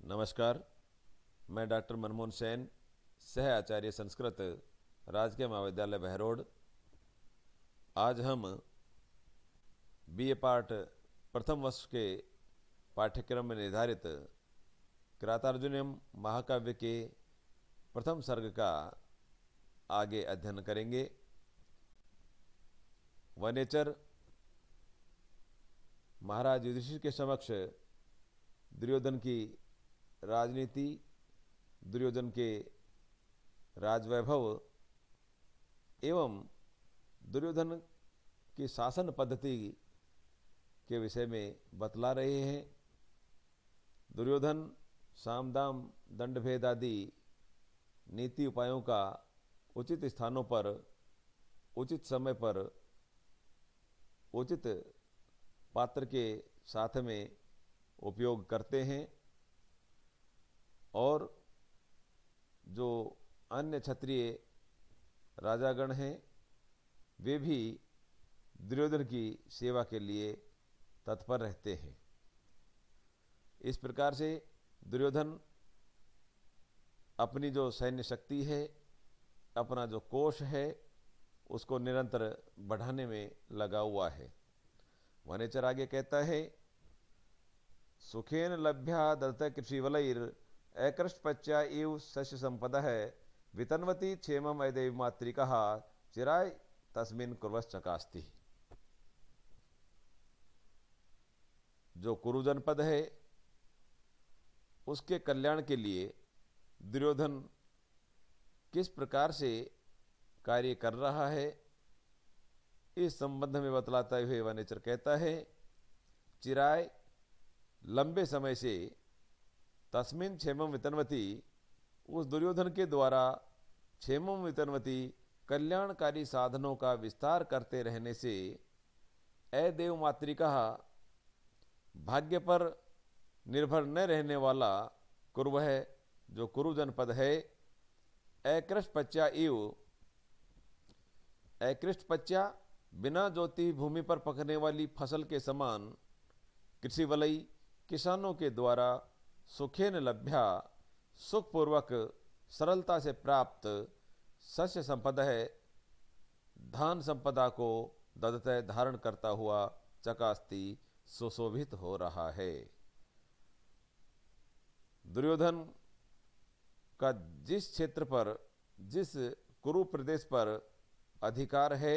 नमस्कार। मैं डॉक्टर मनमोहन सेन, सह आचार्य संस्कृत, राजकीय महाविद्यालय बहरोड। आज हम बीए पाठ प्रथम वर्ष के पाठ्यक्रम में निर्धारित किरातार्जुनीयम महाकाव्य के प्रथम सर्ग का आगे अध्ययन करेंगे। वनेचर महाराज युधिष्ठिर के समक्ष दुर्योधन की राजनीति, दुर्योधन के राजवैभव एवं दुर्योधन की शासन पद्धति के विषय में बतला रहे हैं। दुर्योधन सामदाम दंड भेद आदि नीति उपायों का उचित स्थानों पर, उचित समय पर, उचित पात्र के साथ में उपयोग करते हैं और जो अन्य क्षत्रिय राजागण हैं वे भी दुर्योधन की सेवा के लिए तत्पर रहते हैं। इस प्रकार से दुर्योधन अपनी जो सैन्य शक्ति है, अपना जो कोष है, उसको निरंतर बढ़ाने में लगा हुआ है। वनेचर आगे कहता है, सुखेन लभ्या दत्त कृषिवलैर अकृष्टपच्या इव शस्य संपदा है वितन्वती क्षेमम अदेव मातृका चिराय तस्मिन कुर्वश्चकास्ति। जो कुरु जनपद है उसके कल्याण के लिए दुर्योधन किस प्रकार से कार्य कर रहा है, इस संबंध में बतलाते हुए वनेचर कहता है, चिराय लंबे समय से, तस्मिन क्षेमम वितन्वती उस दुर्योधन के द्वारा, क्षेमम वितन्वती कल्याणकारी साधनों का विस्तार करते रहने से, अदेव मातृका भाग्य पर निर्भर न रहने वाला कुर्वः जो कुरु जनपद है, अकृष्टपच्या इव, अकृष्टपच्या बिना जोती भूमि पर पकने वाली फसल के समान, कृषि वलय किसानों के द्वारा, सुखेन लभ्या सुखपूर्वक सरलता से प्राप्त, शस्य संपदा है धान संपदा को ददतः धारण करता हुआ, चकास्ति सुशोभित हो रहा है। दुर्योधन का जिस क्षेत्र पर, जिस कुरु प्रदेश पर अधिकार है,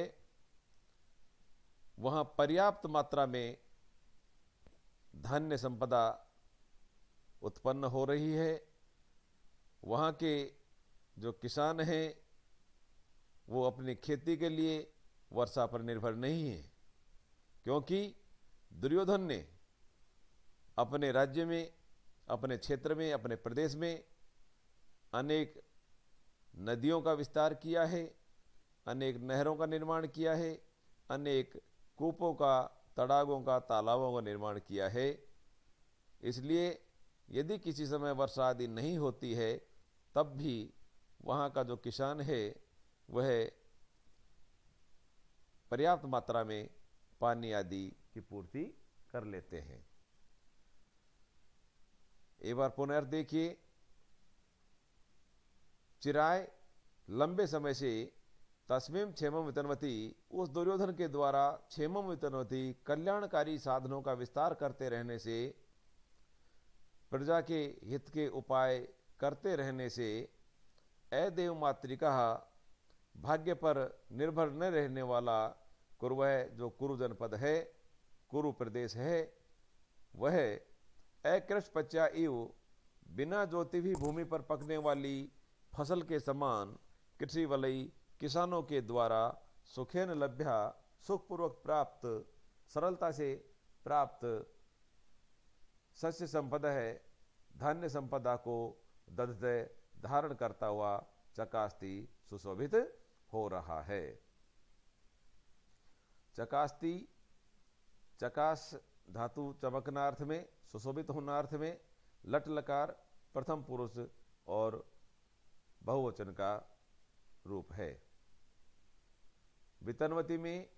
वहां पर्याप्त मात्रा में धान्य संपदा उत्पन्न हो रही है। वहाँ के जो किसान हैं वो अपनी खेती के लिए वर्षा पर निर्भर नहीं है, क्योंकि दुर्योधन ने अपने राज्य में, अपने क्षेत्र में, अपने प्रदेश में अनेक नदियों का विस्तार किया है, अनेक नहरों का निर्माण किया है, अनेक कूपों का, तड़ागों का, तालाबों का निर्माण किया है। इसलिए यदि किसी समय वर्षा आदि नहीं होती है तब भी वहाँ का जो किसान है वह पर्याप्त मात्रा में पानी आदि की पूर्ति कर लेते हैं। एक बार पुनः देखिए, चिराय लंबे समय से, तस्मिन क्षेमम वितन्वती उस दुर्योधन के द्वारा, क्षेमम वितन्वती कल्याणकारी साधनों का विस्तार करते रहने से, प्रजा के हित के उपाय करते रहने से, अदेव मातृका भाग्य पर निर्भर न रहने वाला कुर्वः जो कुरु जनपद है, कुरु प्रदेश है, वह अकृष्टपच्या इव बिना जोती हुई भूमि पर पकने वाली फसल के समान, कृषि वलय किसानों के द्वारा, सुखेन लभ्या सुखपूर्वक प्राप्त, सरलता से प्राप्त, शस्य संपदा है धान्य संपदा को ददतः धारण करता हुआ, चकास्ति सुशोभित हो रहा है। चकास्ति, चकास धातु चमकना अर्थ में, सुशोभित होना अर्थ में, लट लकार प्रथम पुरुष और बहुवचन का रूप है। वितन्वती में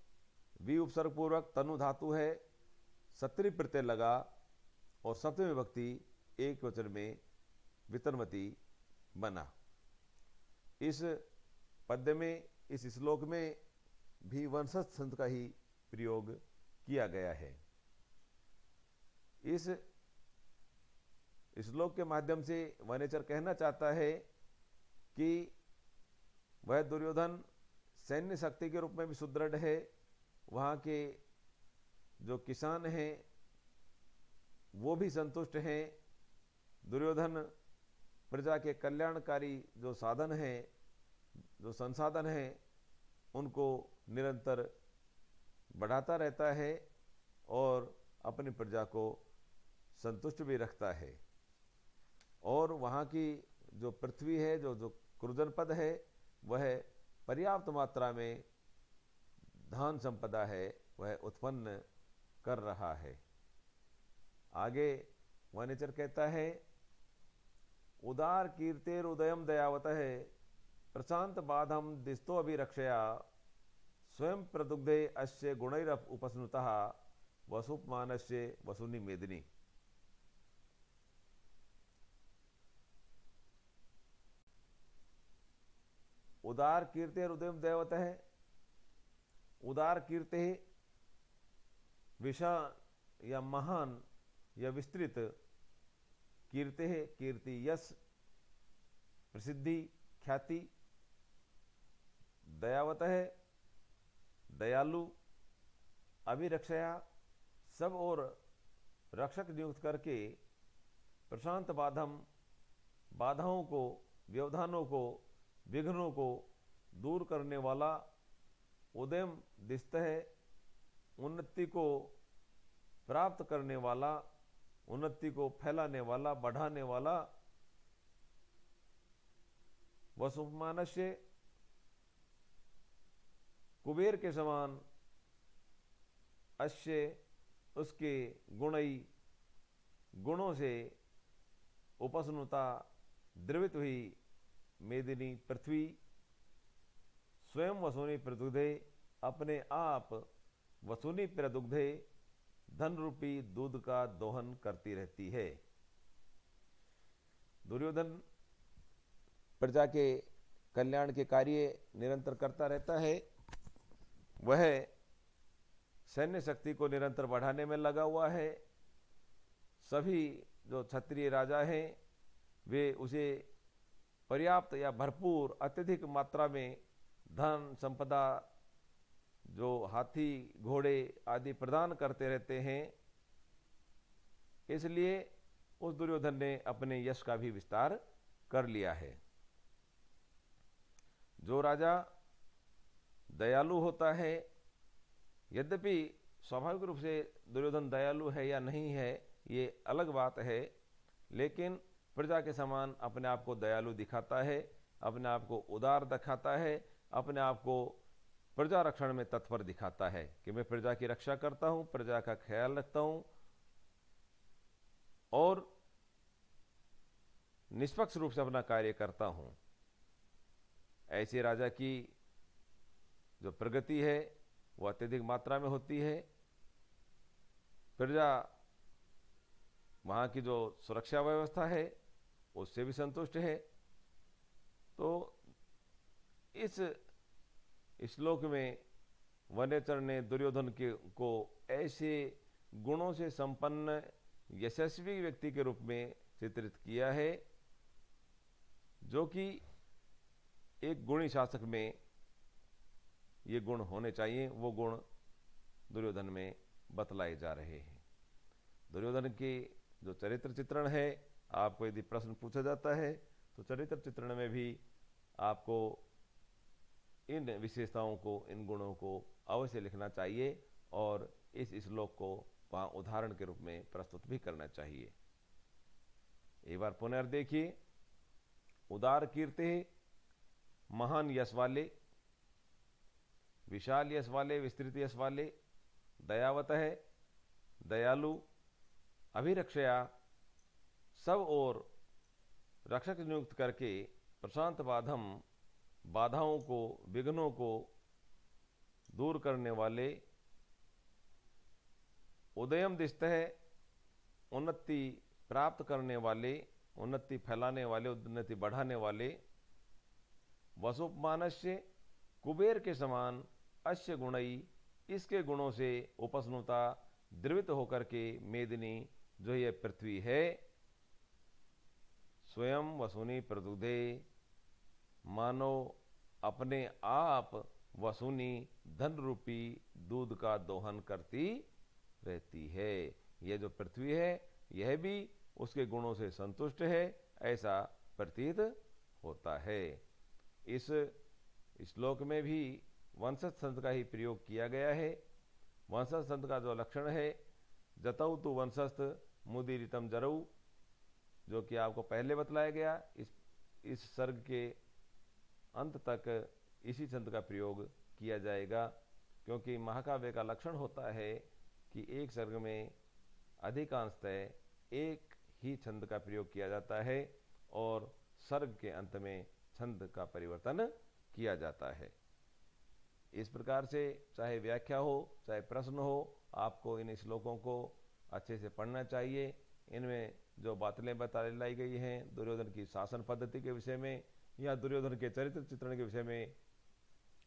वि उपसर्ग पूर्वक तनु धातु है, सत्री प्रत्यय लगा और सप्तमी विभक्ति एक वचन में वितन्वती बना। इस पद्य में, इस श्लोक में भी वंशज संत का ही प्रयोग किया गया है। इस श्लोक के माध्यम से वनेचर कहना चाहता है कि वह दुर्योधन सैन्य शक्ति के रूप में भी सुदृढ़ है, वहाँ के जो किसान हैं वो भी संतुष्ट हैं, दुर्योधन प्रजा के कल्याणकारी जो साधन हैं, जो संसाधन हैं, उनको निरंतर बढ़ाता रहता है और अपनी प्रजा को संतुष्ट भी रखता है। और वहाँ की जो पृथ्वी है, जो कुरुजनपद है, वह पर्याप्त मात्रा में धन संपदा है, वह उत्पन्न कर रहा है। आगे वनेचर कहता है, उदार कीर्तेर उदयम दयावत है, प्रशांत बाधम दिस्तो अभिरक्षया, स्वयं प्रदुग्धे अस्य गुणैरप उपस्नुतः, वसुपमानस्य वसुनि मेदिनी। उदार कीर्ते उदयम दैवत है। उदार कीर्ति विशाल या महान या विस्तृत, कीर्ति है कीर्ति, यश, प्रसिद्धि, ख्याति। दयावत है दयालु, अभिरक्षया सब और रक्षक नियुक्त करके, प्रशांत बाधम बाधाओं को, व्यवधानों को, विघ्नों को दूर करने वाला, उदयम दिस्त है उन्नति को प्राप्त करने वाला, उन्नति को फैलाने वाला, बढ़ाने वाला, वसुमानस्य कुबेर के समान, अश्य उसके गुणई गुणों से, उपस्नुता द्रवित हुई, मेदिनी पृथ्वी, स्वयं वसुनी प्रदुग्धे अपने आप वसुनी प्रदुग्धे धन रूपी दूध का दोहन करती रहती है। दुर्योधन प्रजा के कल्याण के कार्य निरंतर करता रहता है। वह सैन्य शक्ति को निरंतर बढ़ाने में लगा हुआ है। सभी जो क्षत्रिय राजा हैं वे उसे पर्याप्त या भरपूर अत्यधिक मात्रा में धन संपदा, जो हाथी घोड़े आदि प्रदान करते रहते हैं। इसलिए उस दुर्योधन ने अपने यश का भी विस्तार कर लिया है। जो राजा दयालु होता है, यद्यपि स्वाभाविक रूप से दुर्योधन दयालु है या नहीं है ये अलग बात है, लेकिन प्रजा के समान अपने आप को दयालु दिखाता है, अपने आप को उदार दिखाता है, अपने आप को प्रजा रक्षण में तत्पर दिखाता है कि मैं प्रजा की रक्षा करता हूं, प्रजा का ख्याल रखता हूं और निष्पक्ष रूप से अपना कार्य करता हूं। ऐसे राजा की जो प्रगति है वो अत्यधिक मात्रा में होती है। प्रजा वहां की जो सुरक्षा व्यवस्था है उससे भी संतुष्ट है। तो इस श्लोक में वनेचर ने दुर्योधन को ऐसे गुणों से संपन्न यशस्वी व्यक्ति के रूप में चित्रित किया है जो कि एक गुणी शासक में ये गुण होने चाहिए, वो गुण दुर्योधन में बतलाए जा रहे हैं। दुर्योधन के जो चरित्र चित्रण है, आपको यदि प्रश्न पूछा जाता है तो चरित्र चित्रण में भी आपको इन विशेषताओं को, इन गुणों को अवश्य लिखना चाहिए और इस श्लोक को वहां उदाहरण के रूप में प्रस्तुत भी करना चाहिए। एक बार पुनः देखिए, उदार कीर्ति, महान यश वाले, विशाल यश वाले, विस्तृत यश वाले, दयावत है, दयालु, अभिरक्षया सब और रक्षक नियुक्त करके, प्रशांत बाधम बाधाओं को, विघ्नों को दूर करने वाले, उदयम दिष्ट है उन्नति प्राप्त करने वाले, उन्नति फैलाने वाले, उन्नति बढ़ाने वाले, वसुपमानस्य कुबेर के समान अश्य गुणई, इसके गुणों से उपस्नुता द्रवित होकर के मेदिनी जो ये पृथ्वी है, स्वयं वसुनी प्रदुदे, मानो अपने आप वसुनी धन रूपी दूध का दोहन करती रहती है। यह जो पृथ्वी है यह भी उसके गुणों से संतुष्ट है, ऐसा प्रतीत होता है। इस श्लोक में भी वंशज संत का ही प्रयोग किया गया है। वंशज संत का जो लक्षण है, जतौ तु वंशस्थ मुदीरितम जरऊ, जो कि आपको पहले बतलाया गया, इस सर्ग के अंत तक इसी छंद का प्रयोग किया जाएगा, क्योंकि महाकाव्य का लक्षण होता है कि एक सर्ग में अधिकांशतः एक ही छंद का प्रयोग किया जाता है और सर्ग के अंत में छंद का परिवर्तन किया जाता है। इस प्रकार से चाहे व्याख्या हो चाहे प्रश्न हो, आपको इन श्लोकों को अच्छे से पढ़ना चाहिए। इनमें जो बातें बताई गई हैं दुर्योधन की शासन पद्धति के विषय में या दुर्योधन के चरित्र चित्रण के विषय में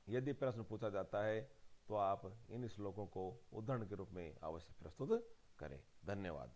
यदि प्रश्न पूछा जाता है तो आप इन श्लोकों को उदाहरण के रूप में अवश्य प्रस्तुत करें। धन्यवाद।